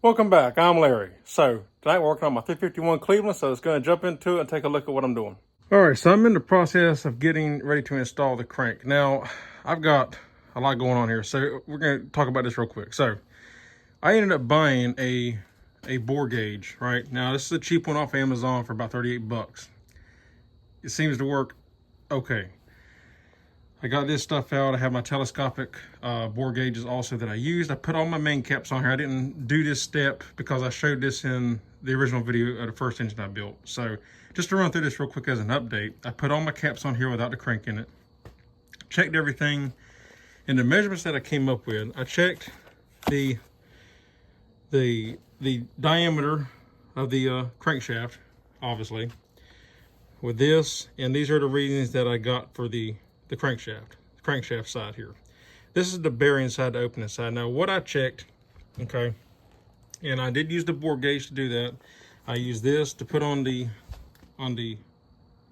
Welcome back, I'm Larry. So, tonight we're working on my 351 Cleveland, so let's go and jump into it and take a look at what I'm doing. All right, so I'm in the process of getting ready to install the crank. Now, I've got a lot going on here, so we're gonna talk about this real quick. So, I ended up buying a bore gauge, right? Now, this is a cheap one off Amazon for about 38 bucks. It seems to work okay. I got this stuff out. I have my telescopic bore gauges also that I used. I put all my main caps on here. I didn't do this step because I showed this in the original video of the first engine I built. So just to run through this real quick as an update, I put all my caps on here without the crank in it. Checked everything. And the measurements that I came up with, I checked the diameter of the crankshaft, obviously, with this. And these are the readings that I got for the crankshaft side here. This is the bearing side, the opening side. Now what I checked, okay, and I did use the bore gauge to do that. I used this to put on the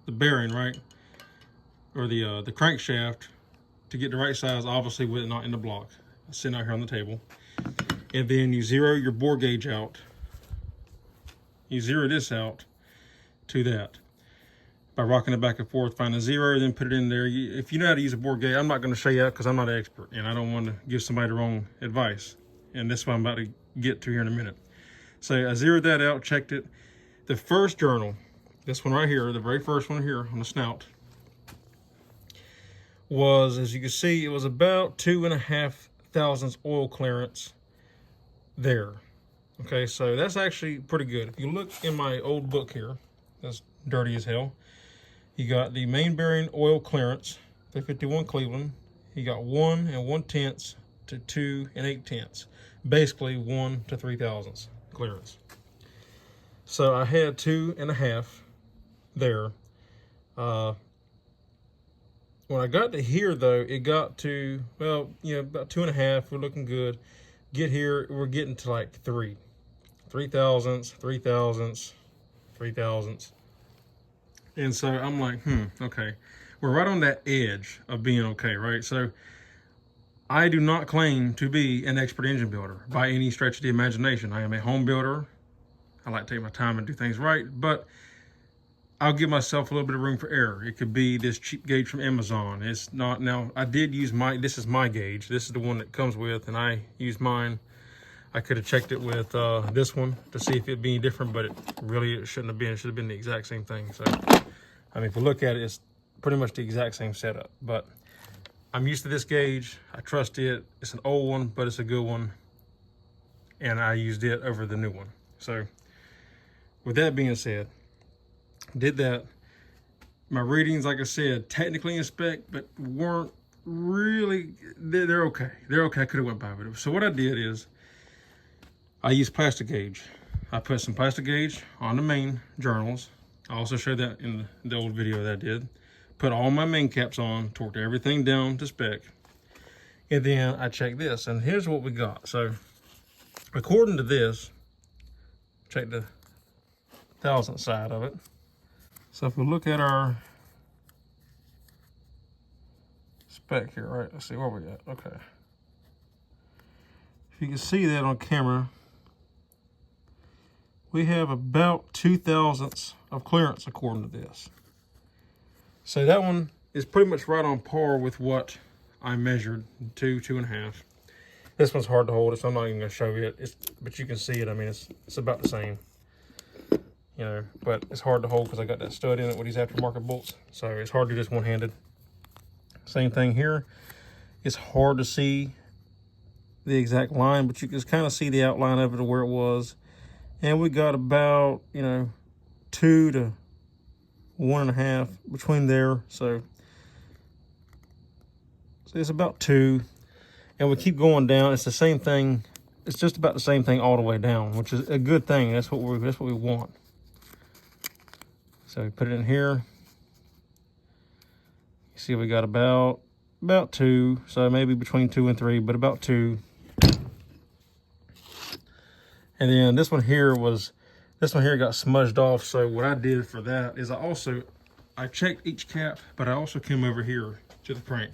bearing, right, or the crankshaft to get the right size, obviously with it not in the block. It's sitting out here on the table. And then you zero your bore gauge out. You zero this out to that by rocking it back and forth, find a zero, then put it in there. If you know how to use a bore gauge, I'm not going to show you that because I'm not an expert and I don't want to give somebody the wrong advice. And that's what I'm about to get to here in a minute. So I zeroed that out, checked it. The first journal, this one right here, the very first one here on the snout, was, as you can see, it was about 2.5 thousandths oil clearance there. Okay, so that's actually pretty good. If you look in my old book here, that's dirty as hell. You got the main bearing oil clearance, 351 Cleveland. You got 1 1/10 to 2 8/10. Basically 1 to 3 thousandths clearance. So I had 2.5 there. When I got to here though, it got to, well, you know, about 2.5. We're looking good. Get here, we're getting to like 3 thousandths, 3 thousandths, 3 thousandths. And so I'm like, okay. We're right on that edge of being okay, right? So I do not claim to be an expert engine builder by any stretch of the imagination. I am a home builder. I like to take my time and do things right, but I'll give myself a little bit of room for error. It could be this cheap gauge from Amazon. It's not, now I did use this is my gauge. This is the one that comes with, and I used mine. I could have checked it with this one to see if it'd be any different, but it shouldn't have been. It should have been the exact same thing. So, I mean, if you look at it, it's pretty much the exact same setup. But I'm used to this gauge. I trust it. It's an old one, but it's a good one. And I used it over the new one. So, with that being said, did that. My readings, like I said, technically in spec, but weren't really, they're okay. They're okay. I could have went by with it. So what I did is, I used plastic gauge. I put some plastic gauge on the main journals. I also showed that in the old video that I did. Put all my main caps on, torqued everything down to spec. And then I checked this, and here's what we got. So, according to this, check the thousandth side of it. So if we look at our spec here, right? Let's see where we at. Okay. If you can see that on camera, we have about 2 thousandths of clearance according to this. So that one is pretty much right on par with what I measured, 2.5. This one's hard to hold, so I'm not even gonna show you it. But you can see it, I mean, it's about the same. You know, but it's hard to hold because I got that stud in it with these aftermarket bolts. So it's hard to do this one-handed. Same thing here. It's hard to see the exact line, but you can kind of see the outline of it or where it was. And we got about, you know, 2 to 1.5 between there. So it's about 2. And we keep going down. It's the same thing. It's just about the same thing all the way down, which is a good thing. That's what we want. So we put it in here. You see we got about 2. So maybe between 2 and 3, but about 2. And then this one here got smudged off. So what I did for that is I checked each cap, but I also came over here to the crank.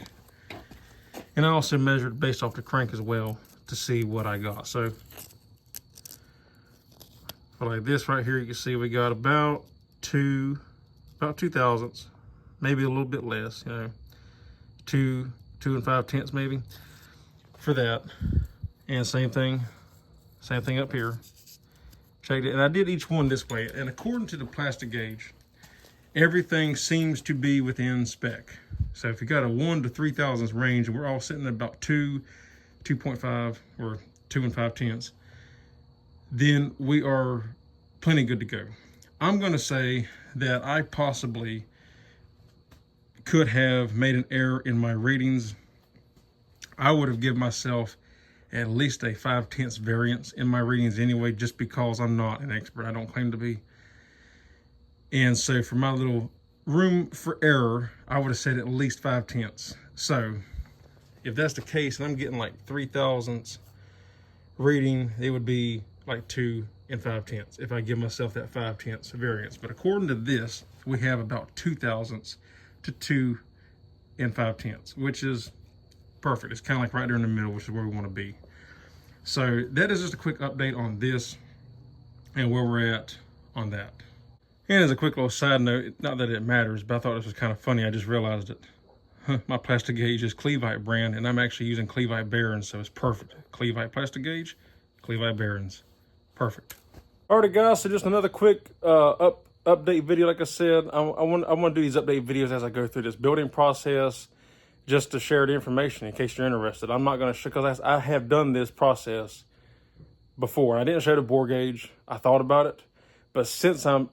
And I also measured based off the crank as well to see what I got. So But like this right here, you can see we got about 2 thousandths, maybe a little bit less, you know, 2 5/10 maybe for that. And same thing up here. Checked it, and I did each one this way. And according to the plastic gauge, everything seems to be within spec. So if you got a 1 to 3 thousandths range, and we're all sitting at about 2.5 or 2 5/10, then we are plenty good to go. I'm going to say that I possibly could have made an error in my readings. I would have given myself at least a 5/10 variance in my readings anyway, just because I'm not an expert. I don't claim to be. And so for my little room for error, I would have said at least 5/10. So if that's the case, and I'm getting like 3 thousandths reading, it would be like 2 5/10 if I give myself that 5/10 variance. But according to this, we have about 2 thousandths to 2 5/10, which is perfect. It's kind of like right there in the middle, which is where we want to be. So that is just a quick update on this and where we're at on that. And as a quick little side note, not that it matters, but I thought this was kind of funny. I just realized it. My plastic gauge is Clevite brand, and I'm actually using Clevite bearings, so it's perfect. Clevite plastic gauge, Clevite bearings, perfect. Alrighty guys, so just another quick update video. Like I said, I want to do these update videos as I go through this building process, just to share the information in case you're interested. I'm not going to show, because I have done this process before. I didn't show the bore gauge. I thought about it, but since I'm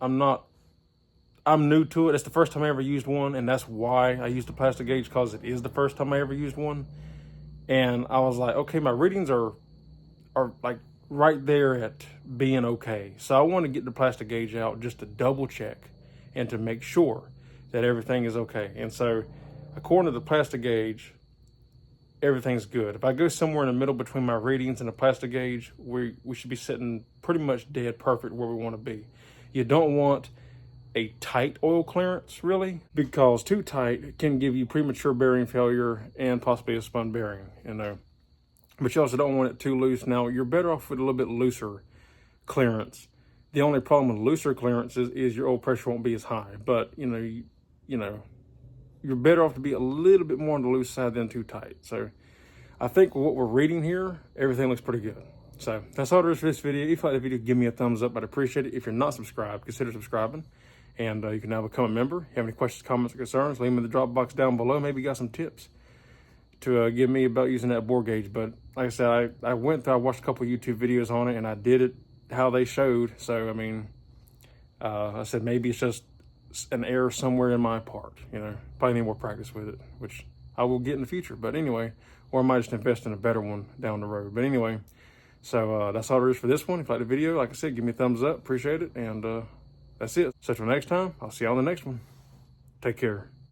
new to it, it's the first time I ever used one, and that's why I used the plastic gauge, because it is the first time I ever used one. And I was like, okay, my readings are like right there at being okay. So I want to get the plastic gauge out just to double check and to make sure that everything is okay. And so according to the plastic gauge, everything's good. If I go somewhere in the middle between my readings and the plastic gauge, we should be sitting pretty much dead perfect where we want to be. You don't want a tight oil clearance, really, because too tight can give you premature bearing failure and possibly a spun bearing, you know. But you also don't want it too loose. Now, you're better off with a little bit looser clearance. The only problem with looser clearance is your oil pressure won't be as high. But, you know, you're better off to be a little bit more on the loose side than too tight. So I think with what we're reading here, everything looks pretty good. So that's all there is for this video. If you like the video, give me a thumbs up. I'd appreciate it. If you're not subscribed, consider subscribing. And you can now become a member. If you have any questions, comments, or concerns, leave them in the drop box down below. Maybe you got some tips to give me about using that bore gauge. But like I said, I watched a couple YouTube videos on it, and I did it how they showed. So, I mean, I said maybe it's just an error somewhere in my part, you know. Probably need more practice with it, which I will get in the future. But anyway, or I might just invest in a better one down the road. But anyway, so that's all there is for this one. If you like the video, like I said, give me a thumbs up. Appreciate it. And that's it. So till next time, I'll see you on the next one. Take care.